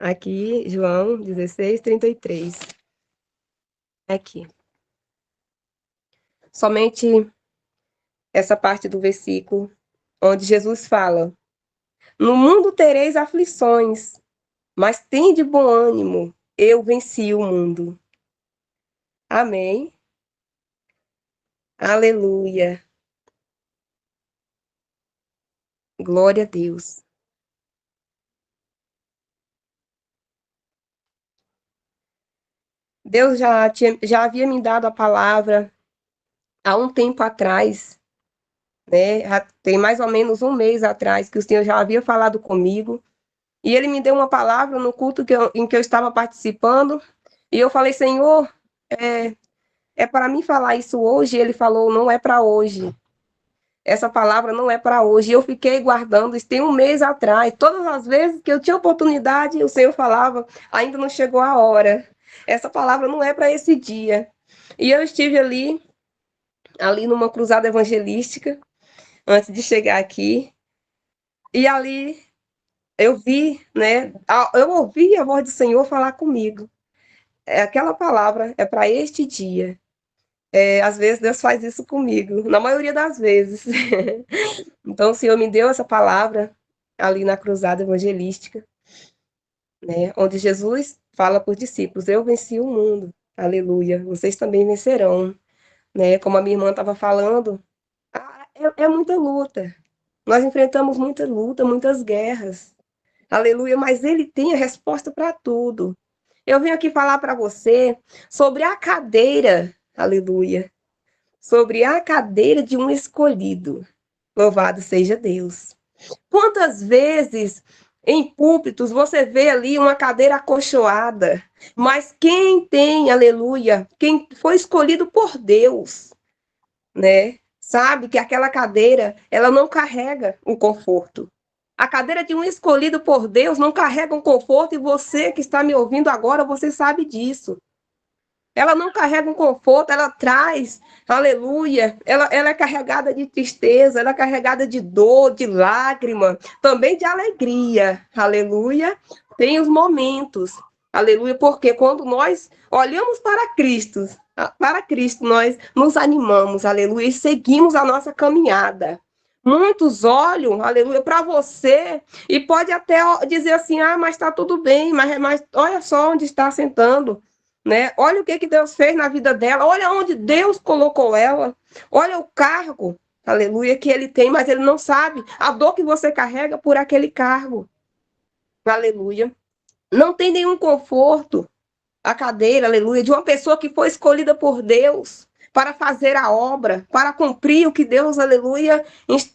Aqui, João 16:33. Aqui. Somente essa parte do versículo onde Jesus fala: No mundo tereis aflições, mas tende bom ânimo, eu venci o mundo. Amém. Aleluia. Glória a Deus. Deus já havia me dado a palavra há um tempo atrás, né? Tem mais ou menos um mês atrás que o Senhor já havia falado comigo. E ele me deu uma palavra no culto em que eu estava participando. E eu falei, Senhor, é para mim falar isso hoje. E ele falou, não é para hoje. Essa palavra não é para hoje. E eu fiquei guardando, isso tem um mês atrás. Todas as vezes que eu tinha oportunidade, o Senhor falava, ainda não chegou a hora. Essa palavra não é para esse dia. E eu estive ali numa cruzada evangelística, antes de chegar aqui. E ali eu vi, né? Eu ouvi a voz do Senhor falar comigo. Aquela palavra é para este dia. Às vezes Deus faz isso comigo, na maioria das vezes. Então o Senhor me deu essa palavra ali na cruzada evangelística, né? Onde Jesus fala para os discípulos: Eu venci o mundo, aleluia, vocês também vencerão, né? Como a minha irmã estava falando, é muita luta. Nós enfrentamos muita luta, muitas guerras, aleluia, mas Ele tem a resposta para tudo. Eu vim aqui falar para você sobre a cadeira, aleluia, sobre a cadeira de um escolhido. Louvado seja Deus. Quantas vezes em púlpitos você vê ali uma cadeira acolchoada, mas quem tem, aleluia, quem foi escolhido por Deus, né? Sabe que aquela cadeira, ela não carrega o conforto. A cadeira de um escolhido por Deus não carrega um conforto, e você que está me ouvindo agora, você sabe disso. Ela não carrega um conforto, ela traz, aleluia, ela é carregada de tristeza, ela é carregada de dor, de lágrima, também de alegria, aleluia. Tem os momentos, aleluia, porque quando nós olhamos para Cristo, nós nos animamos, aleluia, e seguimos a nossa caminhada. Muitos olham, aleluia, para você e pode até dizer assim, mas está tudo bem, mas olha só onde está sentando, né? Olha o que Deus fez na vida dela, olha onde Deus colocou ela, olha o cargo, aleluia, que ele tem, mas ele não sabe a dor que você carrega por aquele cargo, aleluia. Não tem nenhum conforto a cadeira, aleluia, de uma pessoa que foi escolhida por Deus para fazer a obra, para cumprir o que Deus, aleluia,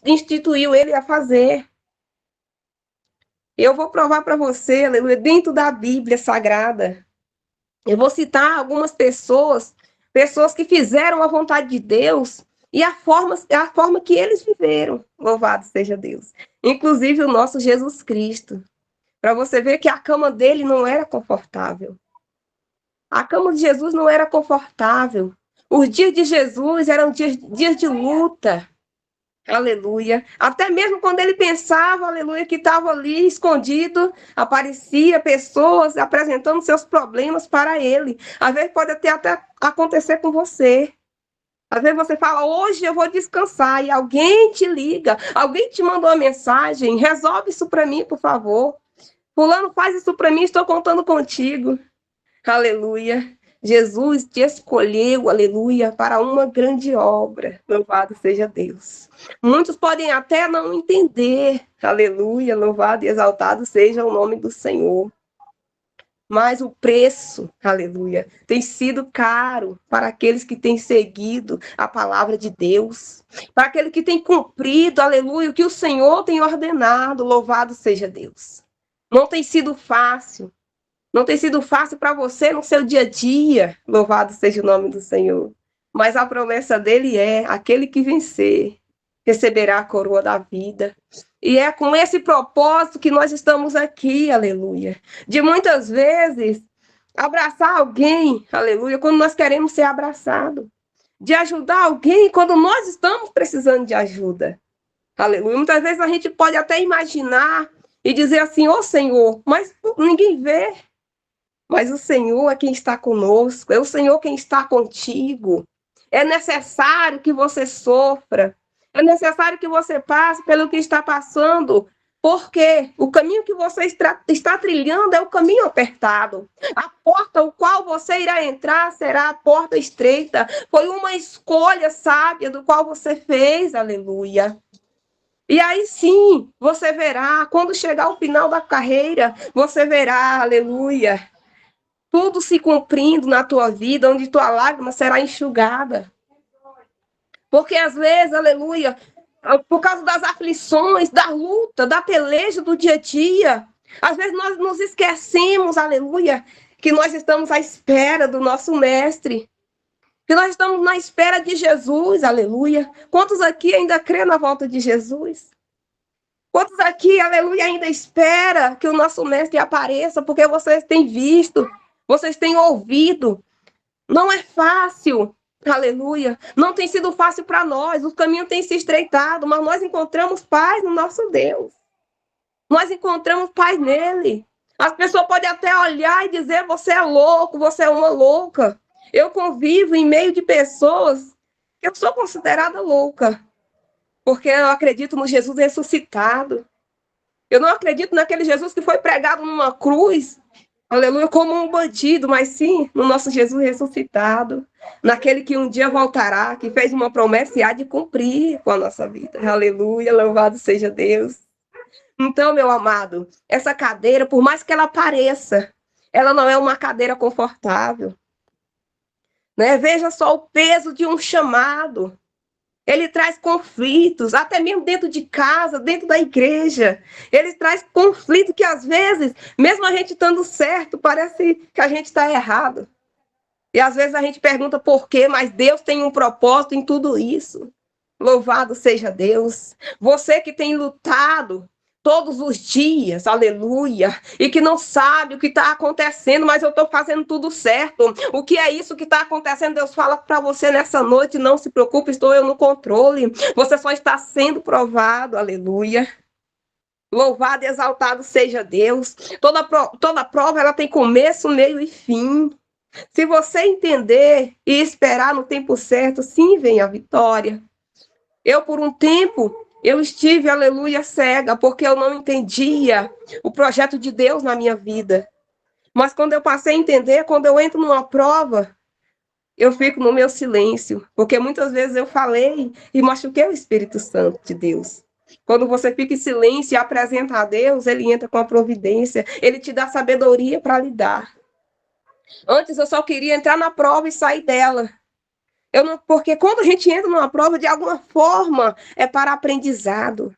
instituiu ele a fazer. Eu vou provar para você, aleluia, dentro da Bíblia Sagrada. Eu vou citar algumas pessoas que fizeram a vontade de Deus e a forma que eles viveram. Louvado seja Deus. Inclusive o nosso Jesus Cristo. Para você ver que a cama dele não era confortável. A cama de Jesus não era confortável. Os dias de Jesus eram dias de luta. Aleluia. Até mesmo quando ele pensava, aleluia, que estava ali escondido, aparecia pessoas apresentando seus problemas para ele. Às vezes pode até acontecer com você. Às vezes você fala, hoje eu vou descansar, e alguém te liga, alguém te mandou uma mensagem, resolve isso para mim, por favor. Fulano, faz isso para mim, estou contando contigo. Aleluia. Jesus te escolheu, aleluia, para uma grande obra. Louvado seja Deus. Muitos podem até não entender, aleluia, louvado e exaltado seja o nome do Senhor. Mas o preço, aleluia, tem sido caro para aqueles que têm seguido a palavra de Deus, para aquele que tem cumprido, aleluia, o que o Senhor tem ordenado. Louvado seja Deus. Não tem sido fácil. Não tem sido fácil para você no seu dia a dia, louvado seja o nome do Senhor. Mas a promessa dele é: aquele que vencer receberá a coroa da vida. E é com esse propósito que nós estamos aqui, aleluia. De muitas vezes abraçar alguém, aleluia, quando nós queremos ser abraçados. De ajudar alguém quando nós estamos precisando de ajuda. Aleluia. Muitas vezes a gente pode até imaginar e dizer assim: ô Senhor, mas ninguém vê. Mas o Senhor é quem está conosco, é o Senhor quem está contigo. É necessário que você sofra, é necessário que você passe pelo que está passando, porque o caminho que você está trilhando é o caminho apertado. A porta o qual você irá entrar será a porta estreita. Foi uma escolha sábia do qual você fez, aleluia. E aí sim, você verá, quando chegar o final da carreira, você verá, aleluia, tudo se cumprindo na tua vida, onde tua lágrima será enxugada. Porque às vezes, aleluia, por causa das aflições, da luta, da peleja do dia a dia, às vezes nós nos esquecemos, aleluia, que nós estamos à espera do nosso mestre, que nós estamos na espera de Jesus, aleluia. Quantos aqui ainda crê na volta de Jesus? Quantos aqui, aleluia, ainda espera que o nosso mestre apareça, porque vocês têm visto, vocês têm ouvido. Não é fácil, aleluia. Não tem sido fácil para nós, o caminho tem se estreitado, mas nós encontramos paz no nosso Deus. Nós encontramos paz nele. As pessoas podem até olhar e dizer: você é louco, você é uma louca. Eu convivo em meio de pessoas que eu sou considerada louca, porque eu acredito no Jesus ressuscitado. Eu não acredito naquele Jesus que foi pregado numa cruz, aleluia, como um bandido, mas sim no nosso Jesus ressuscitado, naquele que um dia voltará, que fez uma promessa e há de cumprir com a nossa vida. Aleluia, louvado seja Deus. Então, meu amado, essa cadeira, por mais que ela pareça, ela não é uma cadeira confortável. Né? Veja só o peso de um chamado. Ele traz conflitos, até mesmo dentro de casa, dentro da igreja. Ele traz conflito que, às vezes, mesmo a gente estando certo, parece que a gente está errado. E, às vezes, a gente pergunta por quê, mas Deus tem um propósito em tudo isso. Louvado seja Deus. Você que tem lutado todos os dias, aleluia, e que não sabe o que está acontecendo, mas eu estou fazendo tudo certo. O que é isso que está acontecendo? Deus fala para você nessa noite: não se preocupe, estou eu no controle. Você só está sendo provado, aleluia. Louvado e exaltado seja Deus. Toda prova ela tem começo, meio e fim. Se você entender e esperar no tempo certo, sim, vem a vitória. Eu, por um tempo, eu estive, aleluia, cega, porque eu não entendia o projeto de Deus na minha vida. Mas quando eu passei a entender, quando eu entro numa prova, eu fico no meu silêncio, porque muitas vezes eu falei e machuquei o Espírito Santo de Deus. Quando você fica em silêncio e apresenta a Deus, ele entra com a providência, ele te dá sabedoria para lidar. Antes eu só queria entrar na prova e sair dela. Porque quando a gente entra numa prova, de alguma forma, é para aprendizado.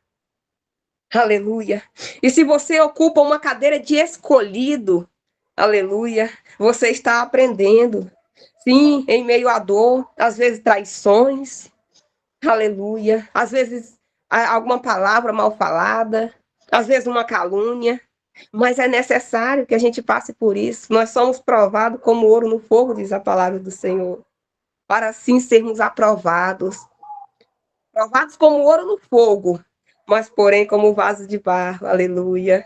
Aleluia. E se você ocupa uma cadeira de escolhido, aleluia, você está aprendendo. Sim, em meio à dor, às vezes traições, aleluia. Às vezes alguma palavra mal falada, às vezes uma calúnia. Mas é necessário que a gente passe por isso. Nós somos provados como ouro no fogo, diz a palavra do Senhor, para assim sermos aprovados. Provados como ouro no fogo, mas porém como vaso de barro, aleluia.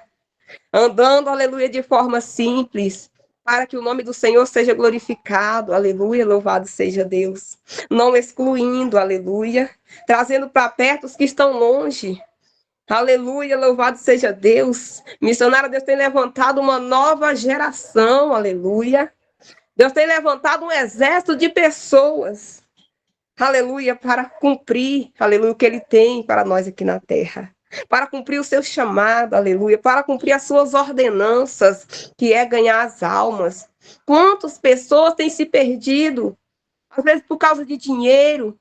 Andando, aleluia, de forma simples, para que o nome do Senhor seja glorificado, aleluia, louvado seja Deus. Não excluindo, aleluia, trazendo para perto os que estão longe. Aleluia, louvado seja Deus. Missionário, Deus tem levantado uma nova geração, aleluia. Deus tem levantado um exército de pessoas, aleluia, para cumprir, aleluia, o que Ele tem para nós aqui na terra. Para cumprir o seu chamado, aleluia, para cumprir as suas ordenanças, que é ganhar as almas. Quantas pessoas têm se perdido? Às vezes por causa de dinheiro,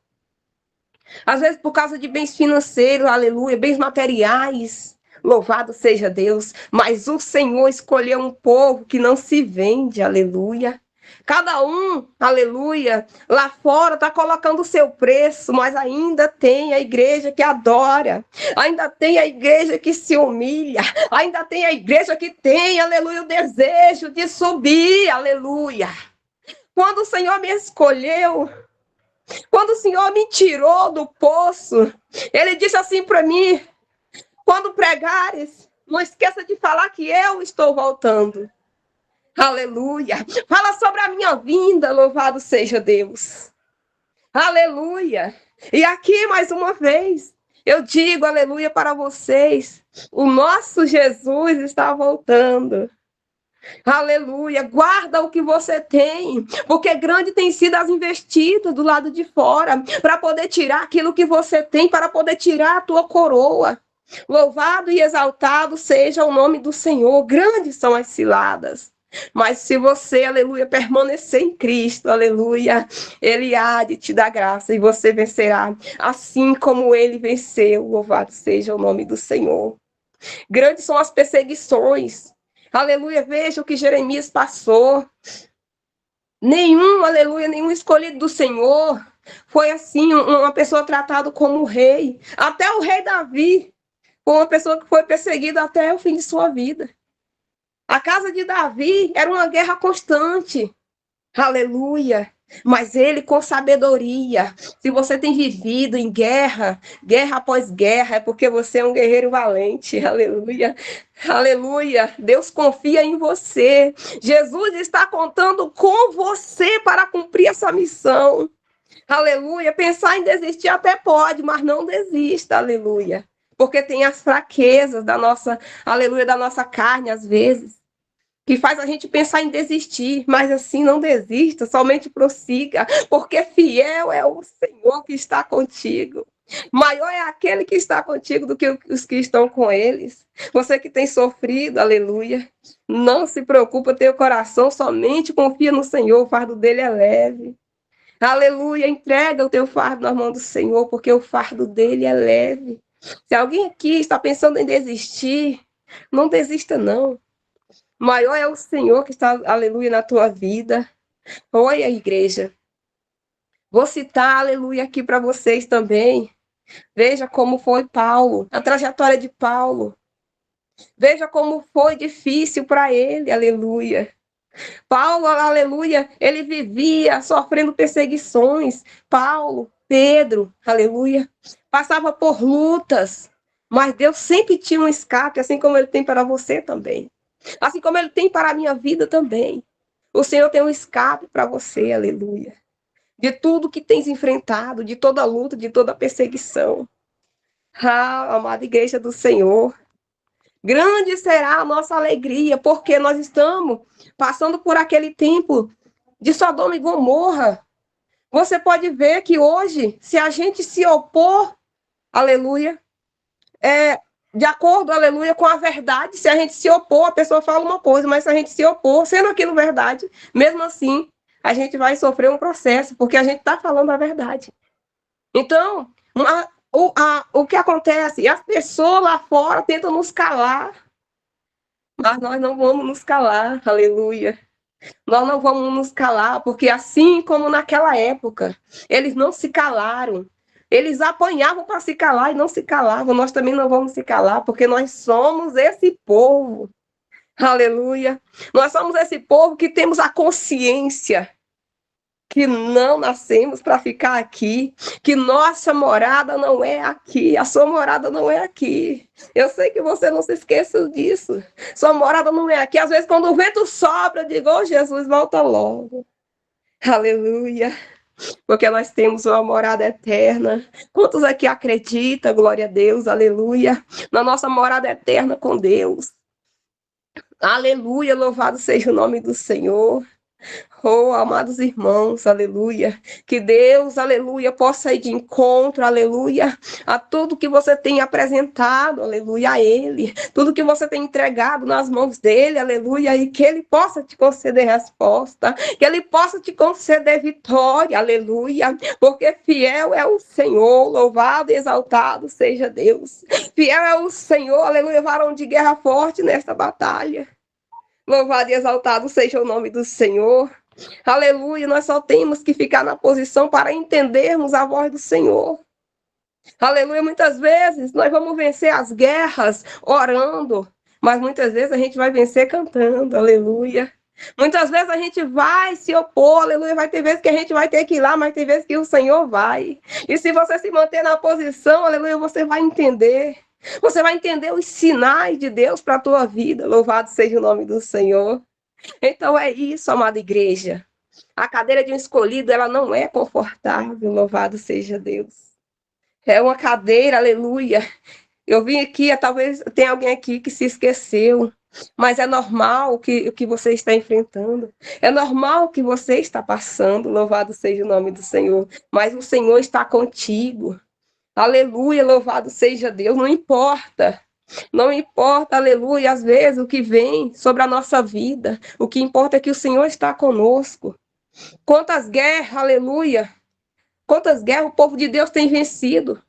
às vezes por causa de bens financeiros, aleluia, bens materiais. Louvado seja Deus. Mas o Senhor escolheu um povo que não se vende, aleluia. Cada um, aleluia, lá fora está colocando o seu preço, mas ainda tem a igreja que adora, ainda tem a igreja que se humilha, ainda tem a igreja que tem, aleluia, o desejo de subir, aleluia. Quando o Senhor me escolheu, quando o Senhor me tirou do poço, Ele disse assim para mim: quando pregares, Não esqueça de falar que eu estou voltando. Aleluia. Fala sobre a minha vinda, louvado seja Deus. Aleluia. E aqui, mais uma vez, eu digo aleluia para vocês. O nosso Jesus está voltando. Aleluia. Guarda o que você tem, porque grande tem sido as investidas do lado de fora, para poder tirar aquilo que você tem, para poder tirar a tua coroa. Louvado e exaltado seja o nome do Senhor. Grandes são as ciladas. Mas se você, aleluia, permanecer em Cristo, aleluia, Ele há de te dar graça e você vencerá, assim como Ele venceu. Louvado seja o nome do Senhor. Grandes são as perseguições. Aleluia, veja o que Jeremias passou. Nenhum, aleluia, nenhum escolhido do Senhor foi assim, uma pessoa tratada como rei. Até o rei Davi foi uma pessoa que foi perseguida até o fim de sua vida. A casa de Davi era uma guerra constante. Aleluia. Mas ele com sabedoria. Se você tem vivido em guerra, guerra após guerra, é porque você é um guerreiro valente. Aleluia. Aleluia. Deus confia em você. Jesus está contando com você para cumprir essa missão. Aleluia. Pensar em desistir até pode, mas não desista. Aleluia. Porque tem as fraquezas da nossa, aleluia, da nossa carne, às vezes, que faz a gente pensar em desistir, mas assim, não desista, somente prossiga, porque fiel é o Senhor que está contigo. Maior é aquele que está contigo do que os que estão com eles. Você que tem sofrido, aleluia, não se preocupa, tenha o coração, somente confia no Senhor, o fardo dele é leve. Aleluia, entrega o teu fardo na mão do Senhor, porque o fardo dele é leve. Se alguém aqui está pensando em desistir, não desista não. Maior é o Senhor que está, aleluia, na tua vida. Olha, igreja. Vou citar, aleluia, aqui para vocês também. Veja como foi Paulo, a trajetória de Paulo. Veja como foi difícil para ele, aleluia. Paulo, aleluia, ele vivia sofrendo perseguições. Paulo, Pedro, aleluia, passava por lutas, mas Deus sempre tinha um escape, assim como ele tem para você também. Assim como ele tem para a minha vida também. O Senhor tem um escape para você, aleluia. De tudo que tens enfrentado, de toda luta, de toda perseguição. Ah, amada igreja do Senhor. Grande será a nossa alegria, porque nós estamos passando por aquele tempo de Sodoma e Gomorra. Você pode ver que hoje, se a gente se opor, aleluia, de acordo, aleluia, com a verdade, se a gente se opor, a pessoa fala uma coisa, mas se a gente se opor, sendo aquilo verdade, mesmo assim, a gente vai sofrer um processo, porque a gente está falando a verdade. Então, o que acontece? As pessoas lá fora tentam nos calar, mas nós não vamos nos calar, aleluia. Nós não vamos nos calar, porque assim como naquela época, eles não se calaram. Eles apanhavam para se calar e não se calavam. Nós também não vamos se calar, porque nós somos esse povo. Aleluia. Nós somos esse povo que temos a consciência que não nascemos para ficar aqui, que nossa morada não é aqui, a sua morada não é aqui. Eu sei que você não se esqueça disso. Sua morada não é aqui. Às vezes, quando o vento sopra, eu digo, oh, Jesus, volta logo. Aleluia. Porque nós temos uma morada eterna. Quantos aqui acreditam, glória a Deus, aleluia, na nossa morada eterna com Deus? Aleluia, louvado seja o nome do Senhor. Oh, amados irmãos, aleluia, que Deus, aleluia, possa ir de encontro, aleluia, a tudo que você tem apresentado, aleluia, a Ele, tudo que você tem entregado nas mãos dEle, aleluia, e que Ele possa te conceder resposta, que Ele possa te conceder vitória, aleluia, porque fiel é o Senhor, louvado e exaltado seja Deus, fiel é o Senhor, aleluia, varão de guerra forte nesta batalha. Louvado e exaltado seja o nome do Senhor. Aleluia, nós só temos que ficar na posição para entendermos a voz do Senhor. Aleluia, muitas vezes nós vamos vencer as guerras orando, mas muitas vezes a gente vai vencer cantando, aleluia. Muitas vezes a gente vai se opor, aleluia, vai ter vezes que a gente vai ter que ir lá, mas tem vezes que o Senhor vai. E se você se manter na posição, aleluia, você vai entender. Você vai entender os sinais de Deus para a tua vida. Louvado seja o nome do Senhor. Então é isso, amada igreja. A cadeira de um escolhido, ela não é confortável, louvado seja Deus. É uma cadeira, aleluia. Eu vim aqui, talvez tenha alguém aqui que se esqueceu, mas é normal o que você está enfrentando. É normal o que você está passando, louvado seja o nome do Senhor. Mas o Senhor está contigo. Aleluia, louvado seja Deus. Não importa. Não importa, aleluia, às vezes o que vem sobre a nossa vida. O que importa é que o Senhor está conosco. Quantas guerras, aleluia. Quantas guerras o povo de Deus tem vencido.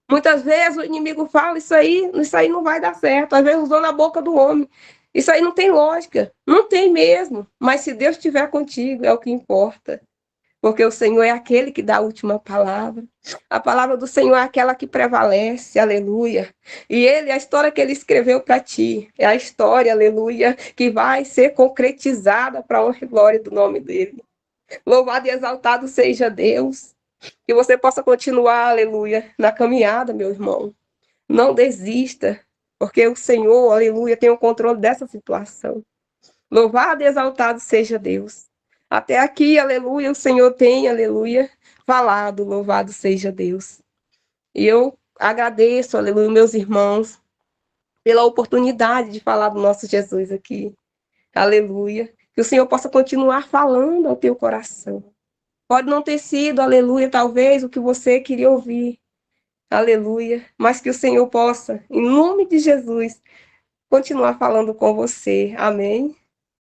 Muitas vezes o inimigo fala, isso aí não vai dar certo. Às vezes usou na boca do homem. Isso aí não tem lógica. Não tem mesmo. Mas se Deus estiver contigo, é o que importa. Porque o Senhor é aquele que dá a última palavra. A palavra do Senhor é aquela que prevalece, aleluia. E ele, a história que ele escreveu para ti, é a história, aleluia, que vai ser concretizada para a honra e glória do nome dele. Louvado e exaltado seja Deus. Que você possa continuar, aleluia, na caminhada, meu irmão. Não desista, porque o Senhor, aleluia, tem o controle dessa situação. Louvado e exaltado seja Deus. Até aqui, aleluia, o Senhor tem, aleluia, falado, louvado seja Deus. E eu agradeço, aleluia, meus irmãos, pela oportunidade de falar do nosso Jesus aqui. Aleluia. Que o Senhor possa continuar falando ao teu coração. Pode não ter sido, aleluia, talvez o que você queria ouvir, aleluia, mas que o Senhor possa, em nome de Jesus, continuar falando com você. Amém.